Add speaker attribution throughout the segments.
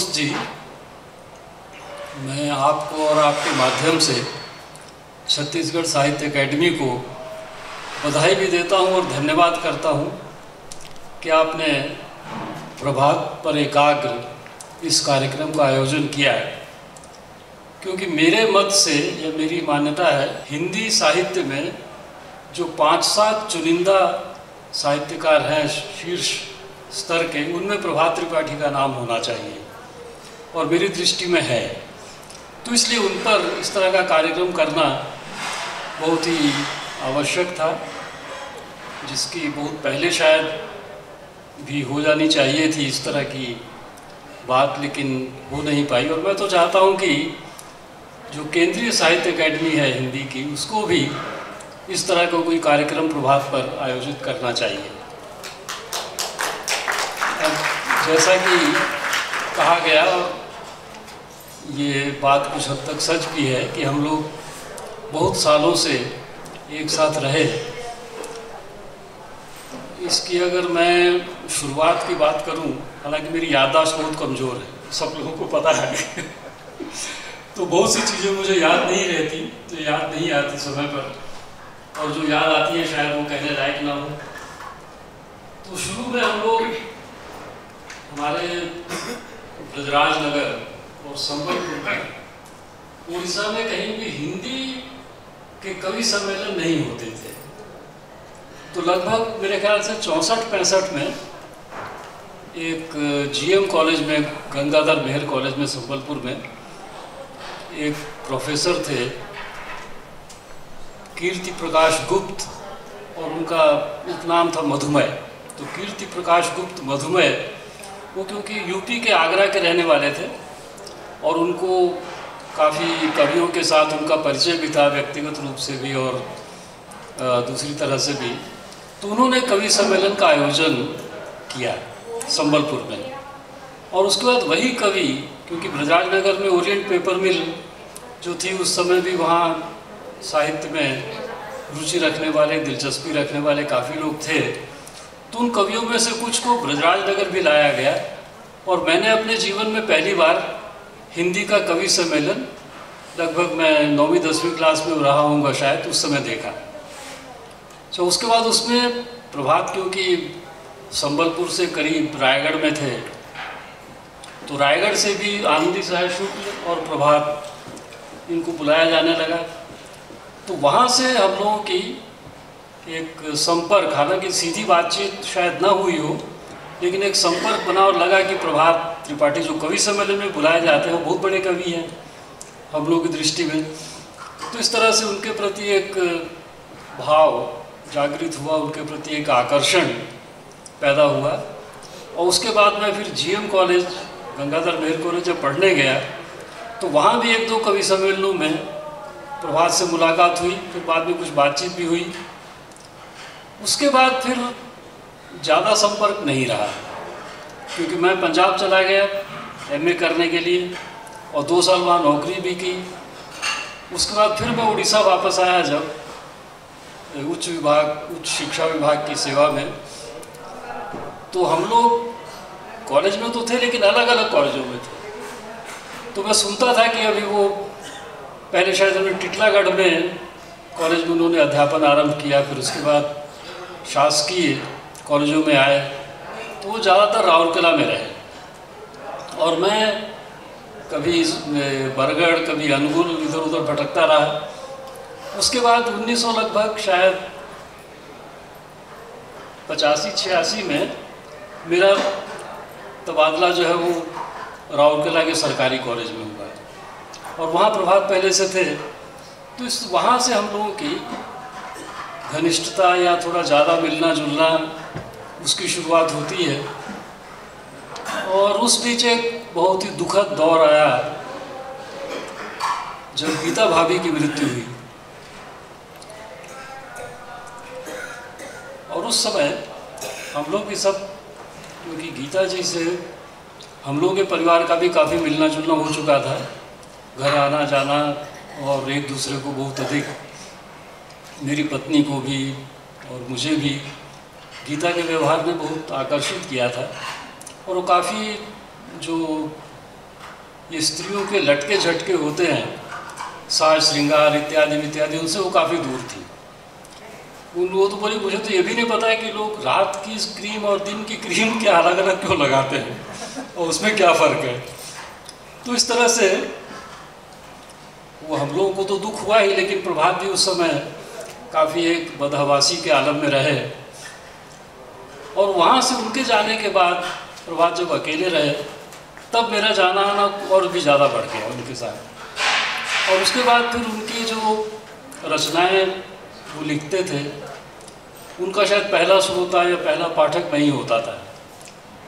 Speaker 1: दोस्त जी, मैं आपको और आपके माध्यम से छत्तीसगढ़ साहित्य अकेडमी को बधाई भी देता हूं और धन्यवाद करता हूं कि आपने प्रभात पर एकाग्र इस कार्यक्रम का आयोजन किया है। क्योंकि मेरे मत से यह मेरी मान्यता है, हिंदी साहित्य में जो 5-7 चुनिंदा साहित्यकार हैं शीर्ष स्तर के, उनमें प्रभात त्रिपाठी का नाम होना चाहिए और मेरी दृष्टि में है। तो इसलिए उन पर इस तरह का कार्यक्रम करना बहुत ही आवश्यक था, जिसकी बहुत पहले शायद भी हो जानी चाहिए थी इस तरह की बात, लेकिन हो नहीं पाई। और मैं तो चाहता हूं कि जो केंद्रीय साहित्य अकेडमी है हिंदी की, उसको भी इस तरह का कोई कार्यक्रम प्रभात पर आयोजित करना चाहिए। जैसा कि कहा गया, ये बात कुछ हद तक सच भी है कि हम लोग बहुत सालों से एक साथ रहे। इसकी अगर मैं शुरुआत की बात करूं, हालांकि मेरी याददाश्त बहुत कमज़ोर है, सब लोगों को पता है तो बहुत सी चीज़ें मुझे याद नहीं रहती, जो याद नहीं आती समय पर, और जो याद आती है शायद वो कहने लायक ना हो। तो शुरू में हम लोग हमारे ब्रजराज नगर और संबलपुर में, उड़ीसा में कहीं भी हिंदी के कवि सम्मेलन नहीं होते थे। तो लगभग मेरे ख्याल से 64-65 में एक जीएम कॉलेज में, गंगाधर मेहर कॉलेज में संबलपुर में, एक प्रोफेसर थे कीर्ति प्रकाश गुप्त, और उनका उपनाम था मधुमेह। तो कीर्ति प्रकाश गुप्त मधुमेह, वो क्योंकि यूपी के आगरा के रहने वाले थे और उनको काफ़ी कवियों के साथ उनका परिचय भी था, व्यक्तिगत रूप से भी और दूसरी तरह से भी। तो उन्होंने कवि सम्मेलन का आयोजन किया संबलपुर में। और उसके बाद वही कवि, क्योंकि ब्रजराज नगर में ओरिएंट पेपर मिल जो थी उस समय भी, वहाँ साहित्य में रुचि रखने वाले, दिलचस्पी रखने वाले काफ़ी लोग थे। तो उन कवियों में से कुछ को ब्रजराज नगर भी लाया गया और मैंने अपने जीवन में पहली बार हिंदी का कवि सम्मेलन, लगभग मैं 9वीं-10वीं क्लास में रहा हूँगा शायद, उस समय देखा। तो उसके बाद उसमें प्रभात, क्योंकि संबलपुर से करीब रायगढ़ में थे, तो रायगढ़ से भी आनंदी सहाय शुक्ल और प्रभात, इनको बुलाया जाने लगा। तो वहाँ से हम लोगों की एक संपर्क, हालांकि सीधी बातचीत शायद ना हुई हो, लेकिन एक संपर्क बना और लगा कि प्रभात त्रिपाठी जो कवि सम्मेलन में बुलाए जाते हैं वो बहुत बड़े कवि हैं हम लोगों की दृष्टि में। तो इस तरह से उनके प्रति एक भाव जागृत हुआ, उनके प्रति एक आकर्षण पैदा हुआ। और उसके बाद मैं फिर जीएम कॉलेज, गंगाधर मेहर कॉलेज जब पढ़ने गया, तो वहाँ भी 1-2 कवि सम्मेलनों में प्रभात से मुलाकात हुई, फिर बाद में कुछ बातचीत भी हुई। उसके बाद फिर ज़्यादा संपर्क नहीं रहा, क्योंकि मैं पंजाब चला गया एमए करने के लिए और 2 साल वहाँ नौकरी भी की। उसके बाद फिर मैं उड़ीसा वापस आया, जब उच्च शिक्षा विभाग की सेवा में। तो हम लोग कॉलेज में तो थे, लेकिन अलग अलग कॉलेजों में थे। तो मैं सुनता था कि अभी वो पहले शायद उन्होंने टिटलागढ़ में कॉलेज में उन्होंने अध्यापन आरंभ किया, फिर उसके बाद शासकीय कॉलेजों में आए, तो वो ज़्यादातर राउरकेला में रहे और मैं कभी बरगढ़, कभी अनुगुल, इधर उधर भटकता रहा। उसके बाद 1900 लगभग शायद 85-86 में मेरा तबादला जो है वो राउरकेला के सरकारी कॉलेज में हुआ और वहाँ प्रभात पहले से थे। तो वहाँ से हम लोगों की घनिष्ठता या थोड़ा ज़्यादा मिलना जुलना, उसकी शुरुआत होती है। और उस बीच एक बहुत ही दुखद दौर आया जब गीता भाभी की मृत्यु हुई। और उस समय हम लोग भी सब, क्योंकि गीता जी से हम लोगों के परिवार का भी काफ़ी मिलना जुलना हो चुका था, घर आना जाना, और एक दूसरे को बहुत अधिक, मेरी पत्नी को भी और मुझे भी गीता के व्यवहार ने बहुत आकर्षित किया था। और वो काफ़ी जो ये स्त्रियों के लटके झटके होते हैं, साज श्रृंगार इत्यादि इत्यादि, उनसे वो काफ़ी दूर थी। वो तो बोली मुझे तो ये भी नहीं पता है कि लोग रात की क्रीम और दिन की क्रीम क्या अलग अलग क्यों लगाते हैं और उसमें क्या फ़र्क है। तो इस तरह से वो हम लोगों को तो दुख हुआ ही, लेकिन प्रभात भी उस समय काफ़ी एक बदहवासी के आलम में रहे। और वहाँ से उनके जाने के बाद प्रभात जब अकेले रहे तब मेरा जाना आना और भी ज़्यादा बढ़ गया उनके साथ। और उसके बाद फिर उनकी जो रचनाएं वो लिखते थे, उनका शायद पहला श्रोता या पहला पाठक मैं ही होता था।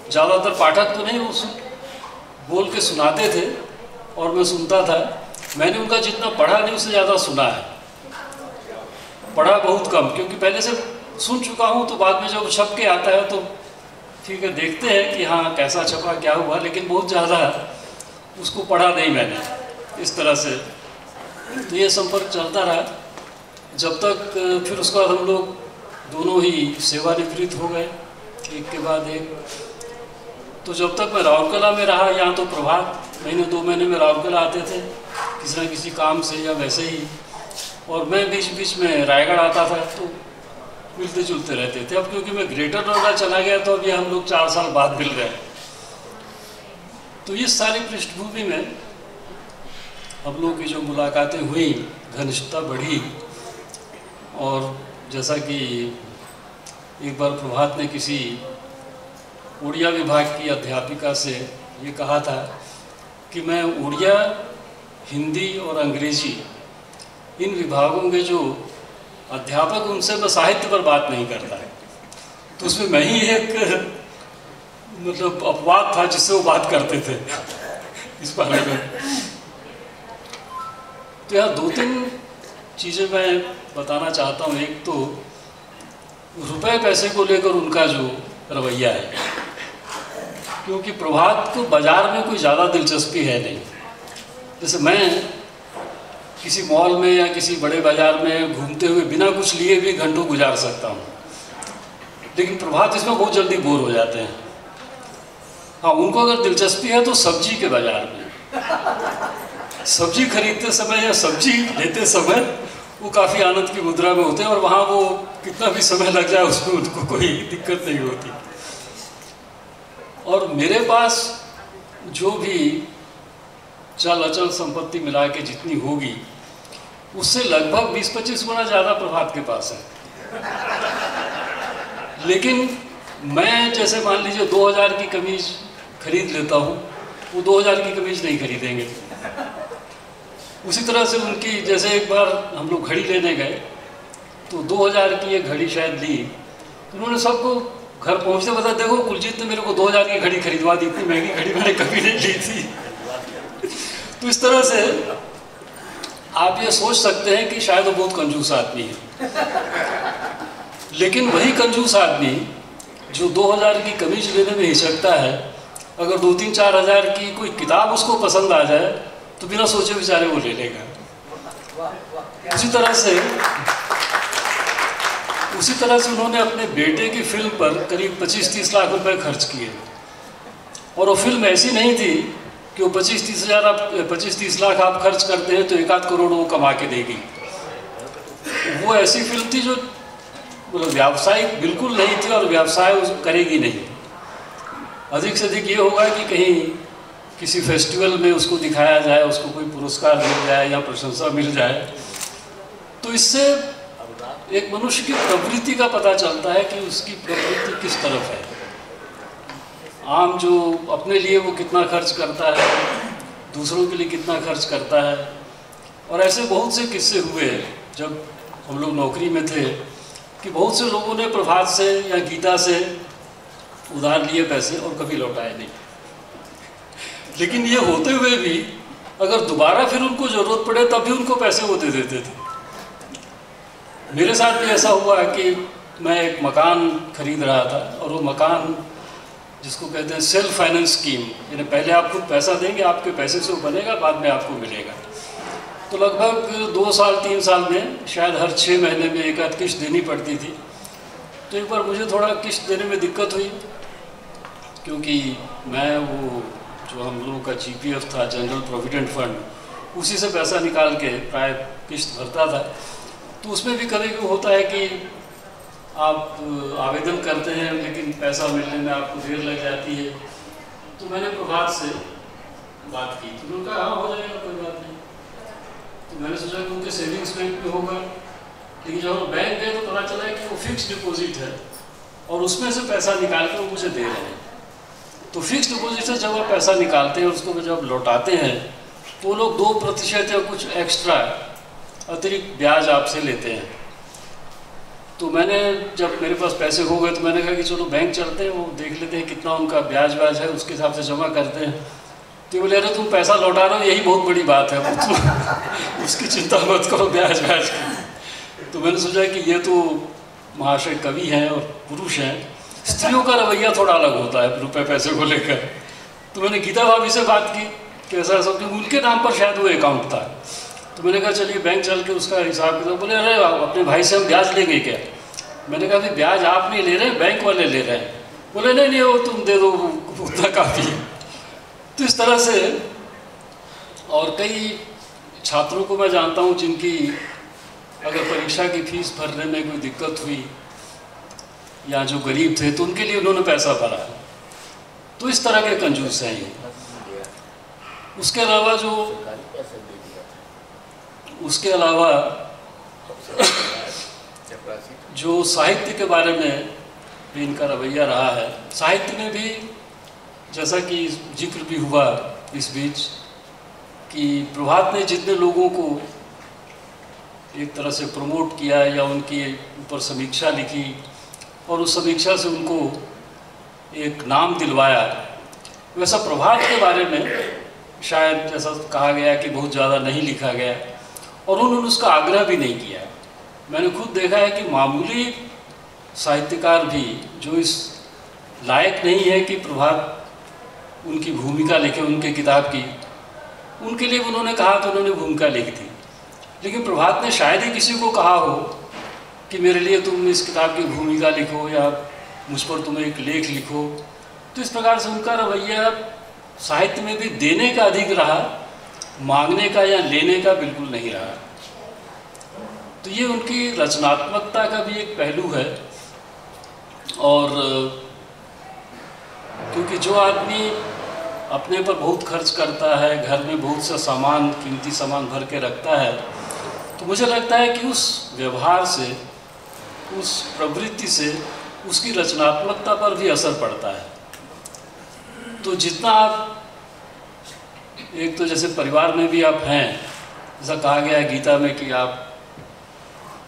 Speaker 1: ज़्यादातर पाठक तो नहीं, वो बोल के सुनाते थे और मैं सुनता था। मैंने उनका जितना पढ़ा नहीं उससे ज़्यादा सुना है। पढ़ा बहुत कम, क्योंकि पहले से सुन चुका हूँ, तो बाद में जब छप के आता है तो ठीक है देखते हैं कि हाँ कैसा छपा क्या हुआ, लेकिन बहुत ज़्यादा उसको पढ़ा नहीं मैंने इस तरह से। तो ये संपर्क चलता रहा जब तक फिर उसके बाद हम लोग दोनों ही सेवानिवृत्त हो गए एक के बाद एक। तो जब तक मैं राउरकेला में रहा, यहाँ तो प्रभात महीने 2 महीने में राउरकेला आते थे किसी न किसी काम से या वैसे ही, और मैं बीच बीच में रायगढ़ आता था, तो मिलते जुलते रहते थे। अब क्योंकि मैं ग्रेटर नोएडा चला गया तो अभी हम लोग 4 साल बाद मिल रहे हैं। तो इस सारी पृष्ठभूमि में हम लोग की जो मुलाकातें हुई, घनिष्ठता बढ़ी। और जैसा कि एक बार प्रभात ने किसी उड़िया विभाग की अध्यापिका से ये कहा था कि मैं उड़िया, हिंदी और अंग्रेजी इन विभागों के जो अध्यापक, उनसे मैं साहित्य पर बात नहीं करता है। तो उसमें मैं ही एक मतलब अपवाद था जिससे वो बात करते थे इस बारे में। तो यहाँ 2-3 चीज़ें मैं बताना चाहता हूँ। एक तो रुपए पैसे को लेकर उनका जो रवैया है, क्योंकि प्रभात को बाज़ार में कोई ज़्यादा दिलचस्पी है नहीं। जैसे मैं किसी मॉल में या किसी बड़े बाज़ार में घूमते हुए बिना कुछ लिए भी घंटों गुजार सकता हूँ, लेकिन प्रभात इसमें बहुत जल्दी बोर हो जाते हैं। हाँ, उनको अगर दिलचस्पी है तो सब्जी के बाज़ार में सब्जी खरीदते समय या सब्जी लेते समय वो काफ़ी आनंद की मुद्रा में होते हैं, और वहाँ वो कितना भी समय लग जाए उसमें उनको कोई दिक्कत नहीं होती। और मेरे पास जो भी चल अचल संपत्ति मिला के जितनी होगी, उससे लगभग 20-25 गुना ज़्यादा प्रभात के पास है। लेकिन मैं जैसे मान लीजिए 2000 की कमीज खरीद लेता हूँ, वो 2000 की कमीज नहीं खरीदेंगे। उसी तरह से उनकी, जैसे एक बार हम लोग घड़ी लेने गए तो 2000 की एक घड़ी शायद ली, उन्होंने सबको घर पहुँचते बताया, देखो कुलजीत ने मेरे को 2000 की घड़ी खरीदवा दी, इतनी महंगी घड़ी मैंने कभी नहीं ली थी। तो इस तरह से आप ये सोच सकते हैं कि शायद वो बहुत कंजूस आदमी है। लेकिन वही कंजूस आदमी जो 2000 की कमीज लेने में हिचकता है, अगर 2-3-4 हज़ार की कोई किताब उसको पसंद आ जाए तो बिना सोचे विचारे वो ले लेगा। उसी तरह से उन्होंने अपने बेटे की फिल्म पर करीब 25-30 लाख रुपए खर्च किए, और वो फिल्म ऐसी नहीं थी कि वो 25-30 लाख आप खर्च करते हैं तो 1-8 करोड़ वो कमा के देगी। वो ऐसी फिल्म थी जो मतलब व्यावसायिक बिल्कुल नहीं थी, और व्यवसाय करेगी नहीं। अधिक से अधिक ये होगा कि कहीं किसी फेस्टिवल में उसको दिखाया जाए, उसको कोई पुरस्कार मिल जाए या प्रशंसा मिल जाए। तो इससे एक मनुष्य की प्रवृत्ति का पता चलता है कि उसकी प्रवृत्ति किस तरफ है। आम जो अपने लिए वो कितना खर्च करता है, दूसरों के लिए कितना खर्च करता है। और ऐसे बहुत से किस्से हुए जब हम लोग नौकरी में थे कि बहुत से लोगों ने प्रभात से या गीता से उधार लिए पैसे और कभी लौटाए नहीं। लेकिन ये होते हुए भी अगर दोबारा फिर उनको ज़रूरत पड़े तब भी उनको पैसे वो दे देते थे। मेरे साथ भी ऐसा हुआ है कि मैं एक मकान खरीद रहा था, और वो मकान जिसको कहते हैं सेल्फ फाइनेंस स्कीम, यानी पहले आप खुद पैसा देंगे, आपके पैसे से वो बनेगा, बाद में आपको मिलेगा। तो लगभग 2 साल 3 साल में शायद हर 6 महीने में 1-8 किस्त देनी पड़ती थी। तो एक बार मुझे थोड़ा किस्त देने में दिक्कत हुई, क्योंकि मैं वो जो हम लोगों का GPF था, जनरल प्रोविडेंट फंड, उसी से पैसा निकाल के प्राय किस्त भरता था। तो उसमें भी कभी कभी होता है कि आप आवेदन करते हैं लेकिन पैसा मिलने में आपको देर लग जाती है। तो मैंने प्रभात से बात की तो उन्होंने कहा हाँ हो जाएगा, कोई बात नहीं। तो मैंने सोचा कि उनके सेविंग्स बैंक में होगा, लेकिन जब हम बैंक गए तो पता चला कि वो फिक्स डिपॉजिट है और उसमें से पैसा निकाल कर वो मुझे दे रहे हैं। तो फिक्स डिपॉजिट से जब आप पैसा निकालते हैं उसको जब लौटाते हैं तो वो लोग 2% या कुछ एक्स्ट्रा अतिरिक्त ब्याज आपसे लेते हैं। तो मैंने जब मेरे पास पैसे हो गए तो मैंने कहा कि चलो बैंक चलते हैं, वो देख लेते हैं कितना उनका ब्याज है, उसके हिसाब से जमा करते हैं। तो बोले अरे तुम पैसा लौटा रहे हो यही बहुत बड़ी बात है, तो उसकी चिंता मत करो ब्याज की। तो मैंने सोचा कि ये तो महाशय कवि हैं और पुरुष हैं, स्त्रियों का रवैया थोड़ा अलग होता है रुपए पैसे को लेकर। तो मैंने गीता भाभी से बात की कि ऐसा सब, उनके नाम पर शायद वो अकाउंट था। तो मैंने कहा चलिए बैंक चल के उसका हिसाब किताब। बोले अरे अपने भाई से हम ब्याज लेंगे क्या? मैंने कहा भाई ब्याज आप नहीं ले रहे, बैंक वाले ले रहे हैं। बोले नहीं वो तुम दे दो, उतना काफ़ी है। तो इस तरह से और कई छात्रों को मैं जानता हूँ जिनकी अगर परीक्षा की फीस भरने में कोई दिक्कत हुई या जो गरीब थे तो उनके लिए उन्होंने पैसा भरा। तो इस तरह के कंजूस हैं ये। उसके अलावा जो साहित्य के बारे में भी इनका रवैया रहा है। साहित्य में भी जैसा कि जिक्र भी हुआ इस बीच कि प्रभात ने जितने लोगों को एक तरह से प्रमोट किया या उनके ऊपर समीक्षा लिखी और उस समीक्षा से उनको एक नाम दिलवाया, वैसा प्रभात के बारे में शायद जैसा कहा गया कि बहुत ज़्यादा नहीं लिखा गया और उन्होंने उसका आग्रह भी नहीं किया। मैंने खुद देखा है कि मामूली साहित्यकार भी जो इस लायक नहीं है कि प्रभात उनकी भूमिका लिखे उनके किताब की, उनके लिए उन्होंने कहा तो उन्होंने भूमिका लिखी थी। लेकिन प्रभात ने शायद ही किसी को कहा हो कि मेरे लिए तुम इस किताब की भूमिका लिखो या मुझ पर तुम एक लेख लिखो। तो इस प्रकार से उनका रवैया साहित्य में भी देने का अधिक रहा, मांगने का या लेने का बिल्कुल नहीं रहा। तो ये उनकी रचनात्मकता का भी एक पहलू है। और क्योंकि जो आदमी अपने पर बहुत खर्च करता है, घर में बहुत सा सामान, कीमती सामान भर के रखता है, तो मुझे लगता है कि उस व्यवहार से, उस प्रवृत्ति से उसकी रचनात्मकता पर भी असर पड़ता है। तो जितना आप एक तो जैसे परिवार में भी आप हैं, जैसा कहा गया है गीता में कि आप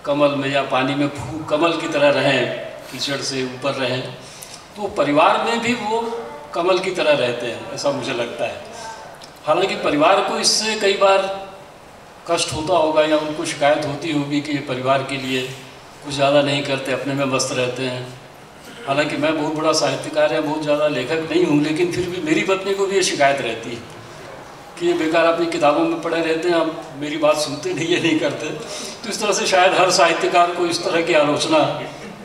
Speaker 1: कमल में या पानी में कमल की तरह रहें, कीचड़ से ऊपर रहें, तो परिवार में भी वो कमल की तरह रहते हैं, ऐसा मुझे लगता है। हालांकि परिवार को इससे कई बार कष्ट होता होगा या उनको शिकायत होती होगी कि ये परिवार के लिए कुछ ज़्यादा नहीं करते, अपने में मस्त रहते हैं। हालांकि मैं बहुत बड़ा साहित्यकार या बहुत ज़्यादा लेखक नहीं हूँ, लेकिन फिर भी मेरी पत्नी को भी ये शिकायत रहती है कि ये बेकार अपनी किताबों में पढ़े रहते हैं, आप मेरी बात सुनते नहीं, ये नहीं करते। तो इस तरह से शायद हर साहित्यकार को इस तरह की आलोचना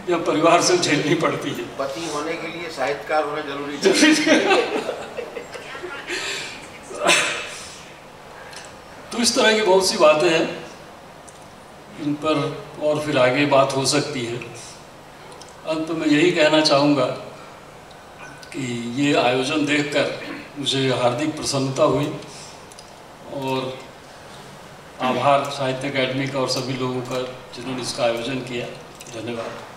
Speaker 1: या परिवार से झेलनी पड़ती है।
Speaker 2: पति होने के लिए साहित्यकार होना जरूरी है।
Speaker 1: तो इस तरह की बहुत सी बातें हैं, इन पर और फिर आगे बात हो सकती है। अंत में यही कहना चाहूँगा कि ये आयोजन देखकर मुझे हार्दिक प्रसन्नता हुई और आभार साहित्य अकादमी का और सभी लोगों का जिन्होंने इसका आयोजन किया। धन्यवाद।